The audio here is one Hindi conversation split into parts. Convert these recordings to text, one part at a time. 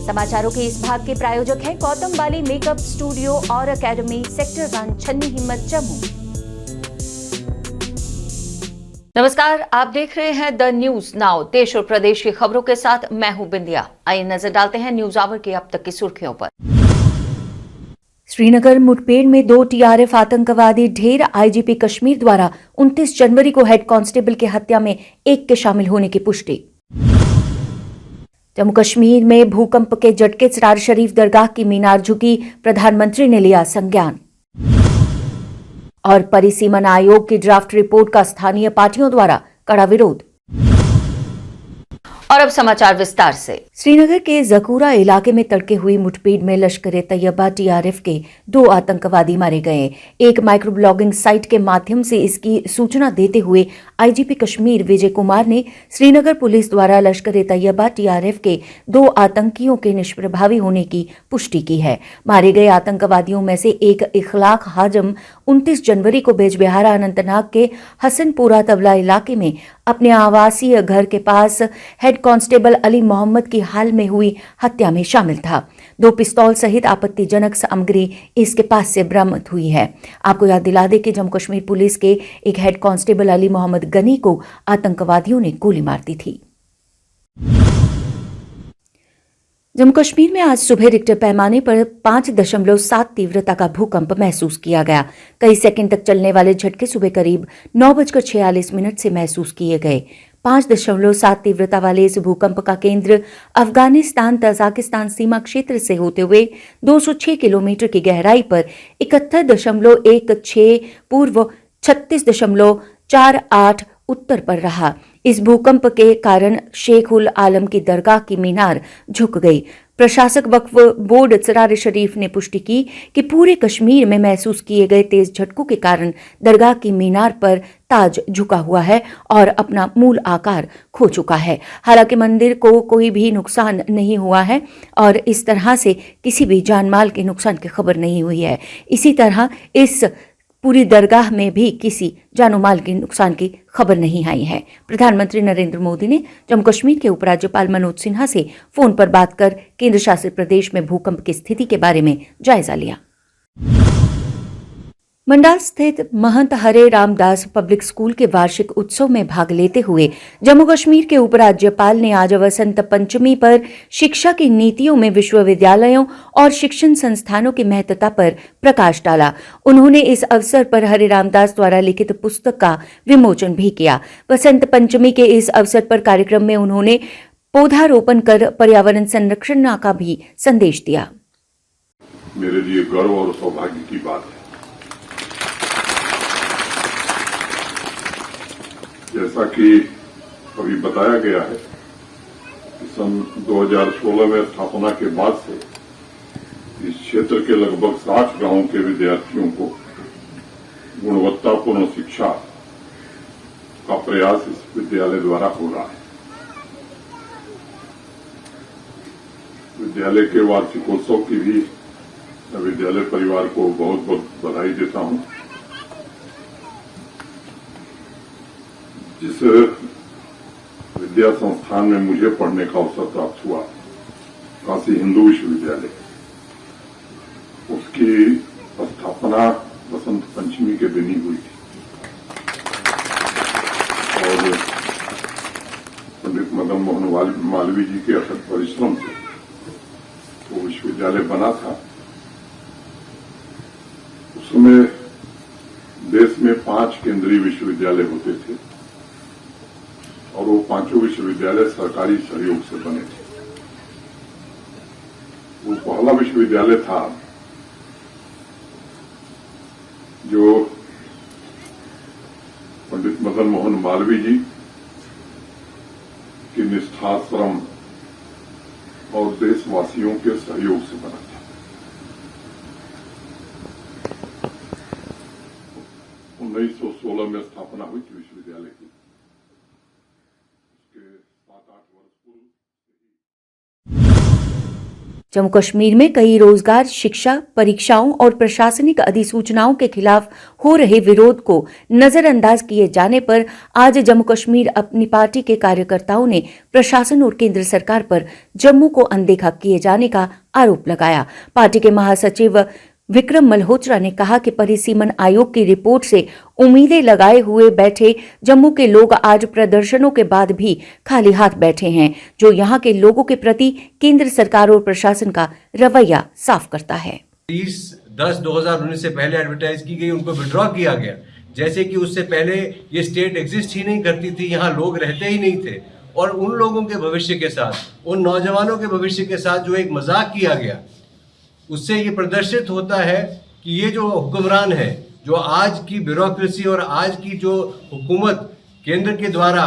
समाचारों के इस भाग के प्रायोजक हैं गौतम बाली मेकअप स्टूडियो और एकेडमी, सेक्टर 1, छन्नी हिम्मत, जम्मू। नमस्कार, आप देख रहे हैं द न्यूज नाउ। देश और प्रदेश की खबरों के साथ मैं हूं बिंदिया। आइए नजर डालते हैं न्यूज आवर की अब तक की सुर्खियों पर। श्रीनगर मुठभेड़ में 2 टीआरएफ आतंकवादी ढेर आईजीपी कश्मीर द्वारा 29 जनवरी को हेड कांस्टेबल की हत्या में एक के शामिल होने की पुष्टि। जम्मू कश्मीर में भूकंप के झटके, सरार शरीफ दरगाह की मीनार झुकी, प्रधानमंत्री ने लिया संज्ञान। और परिसीमन आयोग की ड्राफ्ट रिपोर्ट का स्थानीय पार्टियों द्वारा कड़ा विरोध। और अब समाचार विस्तार से। श्रीनगर के जकूरा इलाके में तड़के हुई मुठभेड़ में लश्कर-ए-तैयबा टीआरएफ के 2 आतंकवादी मारे गए। एक माइक्रो ब्लॉगिंग साइट के माध्यम से इसकी सूचना देते हुए आईजीपी कश्मीर विजय कुमार ने श्रीनगर पुलिस द्वारा लश्कर-ए-तैयबा टीआरएफ के 2 आतंकियों के निष्प्रभावी होने की पुष्टि की है। मारे गए आतंकवादियों में से एक इखलाक हाजम 29 जनवरी को बेजबिहारा अनंतनाग के हसनपुरा तबला इलाके में अपने आवासीय घर के पास हेड कांस्टेबल अली मोहम्मद की हाल में हुई हत्या में शामिल था। 2 पिस्तौल सहित आपत्तिजनक सामग्री इसके पास से बरामद हुई है। आपको याद दिला दें कि जम्मू कश्मीर पुलिस के एक हेड कांस्टेबल अली मोहम्मद गनी को आतंकवादियों ने गोली मार दी थी। जम्मू कश्मीर में आज सुबह रिक्टर पैमाने पर 5.7 तीव्रता का भूकंप महसूस किया गया। कई सेकंड तक चलने वाले झटके सुबह करीब 9:46 से महसूस किए गए। 5.7 तीव्रता वाले इस भूकंप का केंद्र अफगानिस्तान तजाकिस्तान सीमा क्षेत्र से होते हुए 206 किलोमीटर की गहराई पर 71.16 पूर्व, 36.48 उत्तर पर रहा। इस भूकंप के कारण शेख उल आलम की दरगाह की मीनार झुक गई। प्रशासक वक्फ बोर्ड सरार शरीफ ने पुष्टि की कि पूरे कश्मीर में महसूस किए गए तेज झटकों के कारण दरगाह की मीनार पर ताज झुका हुआ है और अपना मूल आकार खो चुका है। हालांकि मंदिर को कोई भी नुकसान नहीं हुआ है और इस तरह से किसी भी जानमाल के नुकसान की खबर नहीं हुई है। इसी तरह इस पूरी दरगाह में भी किसी जानो माल के नुकसान की खबर नहीं आई है। प्रधानमंत्री नरेंद्र मोदी ने जम्मू कश्मीर के उपराज्यपाल मनोज सिन्हा से फोन पर बात कर केंद्र शासित प्रदेश में भूकंप की स्थिति के बारे में जायजा लिया। मंडाल स्थित महंत हरे रामदास पब्लिक स्कूल के वार्षिक उत्सव में भाग लेते हुए जम्मू कश्मीर के उपराज्यपाल ने आज वसंत पंचमी पर शिक्षा की नीतियों में विश्वविद्यालयों और शिक्षण संस्थानों की महत्ता पर प्रकाश डाला। उन्होंने इस अवसर पर हरे रामदास द्वारा लिखित पुस्तक का विमोचन भी किया। वसंत पंचमी के इस अवसर पर कार्यक्रम में उन्होंने पौधारोपण कर पर्यावरण संरक्षण का भी संदेश दिया। मेरे लिए गर्व और सौभाग्य की बात है। जैसा कि अभी बताया गया है कि सन 2016 में स्थापना के बाद से इस क्षेत्र के लगभग 60 गांवों के विद्यार्थियों को गुणवत्तापूर्ण शिक्षा का प्रयास इस विद्यालय द्वारा हो रहा है। विद्यालय के वार्षिकोत्सव की भी मैं विद्यालय परिवार को बहुत बहुत बधाई देता हूं। जिस विद्या संस्थान में मुझे पढ़ने का अवसर प्राप्त हुआ, काशी हिंदू विश्वविद्यालय, उसकी स्थापना वसंत पंचमी के दिन ही हुई थी और पंडित मदन मोहन मालवीय जी के अथक परिश्रम से वो विश्वविद्यालय बना था। उस समय देश में 5 केंद्रीय विश्वविद्यालय होते थे और वो 5 विश्वविद्यालय सरकारी सहयोग से बने थे। वो पहला विश्वविद्यालय था जो पंडित मदन मोहन मालवीय जी की निष्ठा, श्रम और देशवासियों के सहयोग से बना था। 1916 में स्थापना हुई थी विश्वविद्यालय की। जम्मू कश्मीर में कई रोजगार, शिक्षा, परीक्षाओं और प्रशासनिक अधिसूचनाओं के खिलाफ हो रहे विरोध को नजरअंदाज किए जाने पर आज जम्मू कश्मीर अपनी पार्टी के कार्यकर्ताओं ने प्रशासन और केंद्र सरकार पर जम्मू को अनदेखा किए जाने का आरोप लगाया। पार्टी के महासचिव विक्रम मल्होत्रा ने कहा कि परिसीमन आयोग की रिपोर्ट से उम्मीदें लगाए हुए बैठे जम्मू के लोग आज प्रदर्शनों के बाद भी खाली हाथ बैठे हैं, जो यहां के लोगों के प्रति केंद्र सरकार और प्रशासन का रवैया साफ करता है। 30/10/2019 से पहले एडवर्टाइज की गई, उनको विड्रॉ किया गया, जैसे कि उससे पहले ये स्टेट एग्जिस्ट ही नहीं करती थी, यहाँ लोग रहते ही नहीं थे। और उन लोगों के भविष्य के साथ, उन नौजवानों के भविष्य के साथ जो एक मजाक किया गया, उससे ये प्रदर्शित होता है कि ये जो हुक्मरान है, जो आज की ब्यूरोक्रेसी और आज की जो हुकूमत केंद्र के द्वारा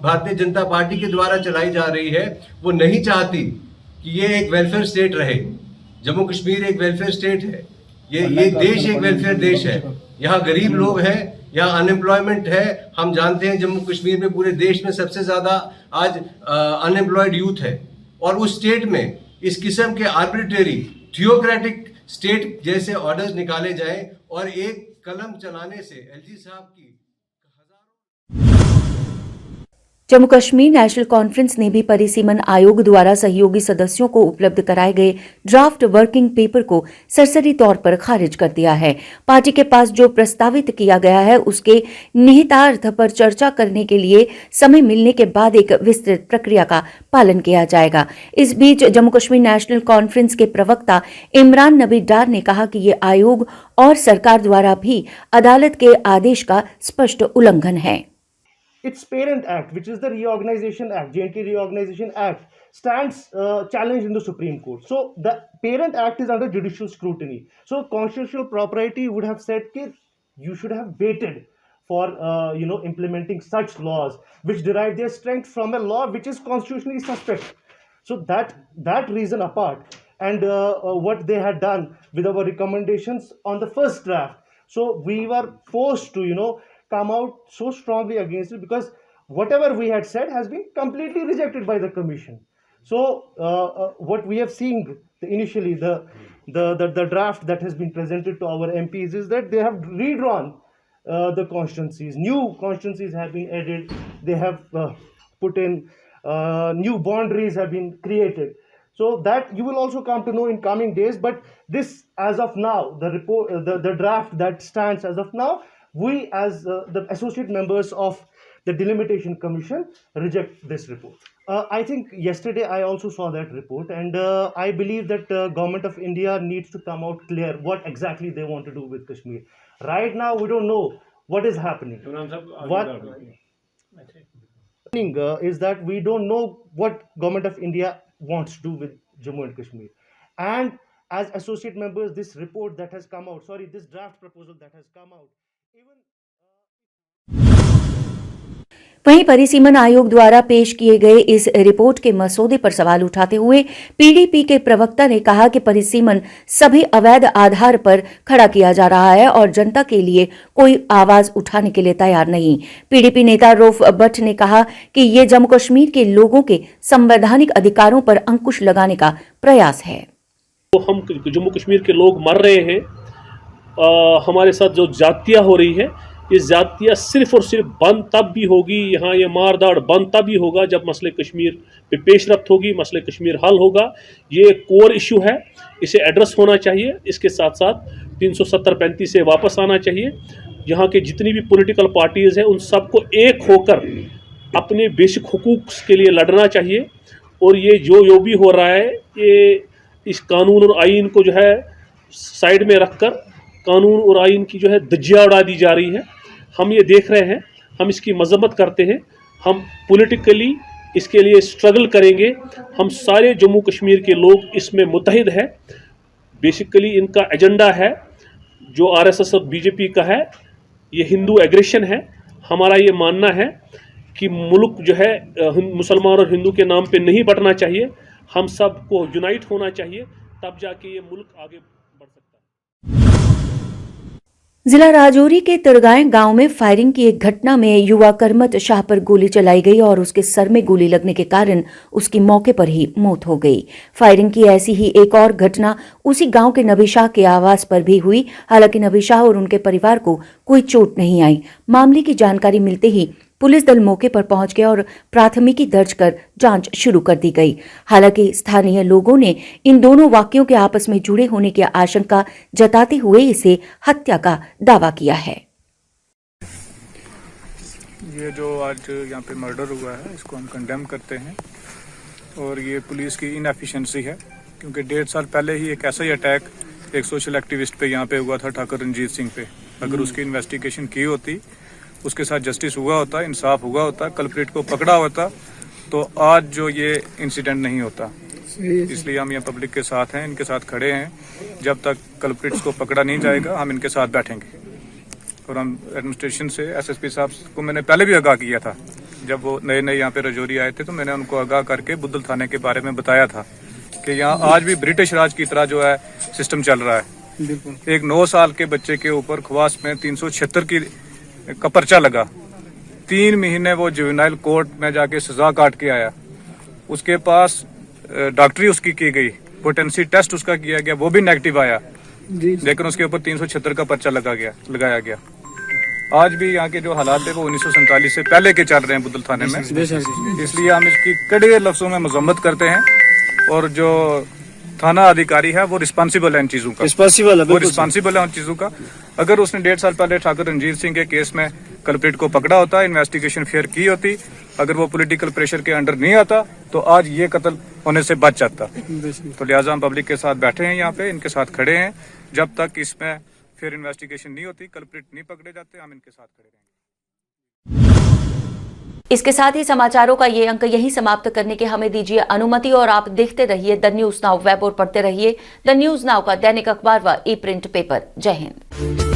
भारतीय जनता पार्टी के द्वारा चलाई जा रही है, वो नहीं चाहती कि ये एक वेलफेयर स्टेट रहे। जम्मू कश्मीर एक वेलफेयर स्टेट है, ये देश एक वेलफेयर देश है। यहाँ गरीब लोग हैं, यहाँ अनएम्प्लॉयमेंट है। हम जानते हैं जम्मू कश्मीर में पूरे देश में सबसे ज़्यादा आज अनएम्प्लॉयड यूथ है। और उस स्टेट में इस किस्म के आर्बिट्रेरी थियोक्रेटिक स्टेट जैसे ऑर्डर्स निकाले जाएं और एक कलम चलाने से एलजी साहब की जम्मू कश्मीर नेशनल कॉन्फ्रेंस ने भी परिसीमन आयोग द्वारा सहयोगी सदस्यों को उपलब्ध कराए गए ड्राफ्ट वर्किंग पेपर को सरसरी तौर पर खारिज कर दिया है। पार्टी के पास जो प्रस्तावित किया गया है उसके निहितार्थ पर चर्चा करने के लिए समय मिलने के बाद एक विस्तृत प्रक्रिया का पालन किया जाएगा। इस बीच जम्मू कश्मीर नेशनल कॉन्फ्रेंस के प्रवक्ता इमरान नबी डार ने कहा कि ये आयोग और सरकार द्वारा भी अदालत के आदेश का स्पष्ट उल्लंघन है। Its parent act, which is the Reorganization Act, J&K Reorganization Act, stands challenged in the Supreme Court. So the parent act is under judicial scrutiny. So constitutional propriety would have said that you should have waited for implementing such laws which derive their strength from a law which is constitutionally suspect. So that reason apart, and what they had done with our recommendations on the first draft. So we were forced to come out so strongly against it, because whatever we had said has been completely rejected by the commission. So what we have seen initially, the draft that has been presented to our MPs is that they have redrawn the constituencies. New constituencies have been added. They have put in new boundaries have been created. So that you will also come to know in coming days. But this, as of now, the report, the draft that stands as of now, we as the associate members of the Delimitation Commission reject this report. I think yesterday I also saw that report, and I believe that Government of India needs to come out clear what exactly they want to do with Kashmir. Right now we don't know what is happening. What is that we don't know what Government of India wants to do with Jammu and Kashmir. And as associate members, this report that has come out, this draft proposal that has come out, वहीं परिसीमन आयोग द्वारा पेश किए गए इस रिपोर्ट के मसौदे पर सवाल उठाते हुए पीडीपी के प्रवक्ता ने कहा कि परिसीमन सभी अवैध आधार पर खड़ा किया जा रहा है और जनता के लिए कोई आवाज उठाने के लिए तैयार नहीं। पीडीपी नेता रऊफ भट्ट ने कहा कि ये जम्मू कश्मीर के लोगों के संवैधानिक अधिकारों पर अंकुश लगाने का प्रयास है। तो हम जम्मू कश्मीर के लोग मर रहे हैं, हमारे साथ जो जातियाँ हो रही है, ये जातियाँ सिर्फ और सिर्फ बंद तब भी होगी, यहाँ ये मारदाड़ बंद तब भी होगा जब मसले कश्मीर पे पेशरफ्त होगी, मसले कश्मीर हल होगा। ये एक कोर इशू है, इसे एड्रेस होना चाहिए। इसके साथ साथ 370-35 से वापस आना चाहिए। यहाँ के जितनी भी पॉलिटिकल पार्टीज़ हैं उन सबको एक होकर अपने बेसिक हुकूक के लिए लड़ना चाहिए। और ये जो भी हो रहा है, ये इस कानून और आइन को जो है साइड में रखकर कानून और आइन की जो है धज्जियाँ उड़ा दी जा रही है। हम ये देख रहे हैं, हम इसकी मजम्मत करते हैं, हम पॉलिटिकली इसके लिए स्ट्रगल करेंगे। हम सारे जम्मू कश्मीर के लोग इसमें मुत्तहिद हैं। बेसिकली इनका एजेंडा है जो आरएसएस और बीजेपी का है, ये हिंदू एग्रेशन है। हमारा ये मानना है कि मुल्क जो है मुसलमान और हिंदू के नाम पे नहीं बंटना चाहिए। हम सबको यूनाइट होना चाहिए, तब जाके ये मुल्क आगे बढ़ सकता है। जिला राजौरी के तरगांव गांव में फायरिंग की एक घटना में युवा करमत शाह पर गोली चलाई गई और उसके सर में गोली लगने के कारण उसकी मौके पर ही मौत हो गई। फायरिंग की ऐसी ही एक और घटना उसी गांव के नबी शाह के आवास पर भी हुई। हालांकि नबी शाह और उनके परिवार को कोई चोट नहीं आई। मामले की जानकारी मिलते ही पुलिस दल मौके पर पहुंच गया और प्राथमिकी दर्ज कर जांच शुरू कर दी गई। हालांकि स्थानीय लोगों ने इन दोनों वाक्यों के आपस में जुड़े होने की आशंका जताते हुए इसे हत्या का दावा किया है। ये जो आज यहाँ पे मर्डर हुआ है इसको हम कंडेम करते हैं और ये पुलिस की इनएफिशिएंसी है, क्योंकि 1.5 साल पहले ही एक ऐसा ही अटैक एक सोशल एक्टिविस्ट पे यहाँ पे हुआ था, ठाकुर रंजीत सिंह पे। अगर उसकी इन्वेस्टिगेशन की होती, उसके साथ जस्टिस हुआ होता, इंसाफ हुआ होता, कल्प्रिट को पकड़ा होता, तो आज जो ये इंसिडेंट नहीं होता। इसलिए हम यहाँ पब्लिक के साथ हैं, इनके साथ खड़े हैं। जब तक कल्प्रिट्स को पकड़ा नहीं जाएगा हम इनके साथ बैठेंगे। और हम एडमिनिस्ट्रेशन से एसएसपी साहब को मैंने पहले भी आगाह किया था, जब वो नए नए यहाँ पे राजौरी आए थे, तो मैंने उनको आगाह करके बुद्धल थाने के बारे में बताया था कि यहाँ आज भी ब्रिटिश राज की तरह जो है सिस्टम चल रहा है। एक 9 साल के बच्चे के ऊपर खवास में 376 का पर्चा लगा। 3 महीने वो जुवेनाइल कोर्ट में जाके सजा काट के आया। उसके पास डॉक्टरी उसकी की गई, पोटेंसी टेस्ट उसका किया गया, वो भी नेगेटिव आया, लेकिन उसके ऊपर 376 का पर्चा लगाया गया। आज भी यहाँ के जो हालात है वो 1947 से पहले के चल रहे हैं बुद्धल थाने में। इसलिए हम इसकी कड़े लफ्जों में मजम्मत करते हैं और जो थाना अधिकारी है वो रिस्पॉन्सिबल है इन चीजों का, रिस्पॉन्सिबल है उन चीजों का। अगर उसने 1.5 साल पहले ठाकुर रंजीत सिंह के केस में कल्प्रिट को पकड़ा होता, इन्वेस्टिगेशन फेयर की होती, अगर वो पॉलिटिकल प्रेशर के अंडर नहीं आता, तो आज ये कत्ल होने से बच जाता। तो लिहाजा हम पब्लिक के साथ बैठे हैं यहाँ पे, इनके साथ खड़े हैं। जब तक इसमें फिर इन्वेस्टिगेशन नहीं होती, कल्प्रिट नहीं पकड़े जाते, हम इनके साथ खड़े रहेंगे। इसके साथ ही समाचारों का ये अंक यहीं समाप्त करने की हमें दीजिए अनुमति और आप देखते रहिए द न्यूज नाउ वेब और पढ़ते रहिए द न्यूज नाउ का दैनिक अखबार व ई प्रिंट पेपर। जय हिंद।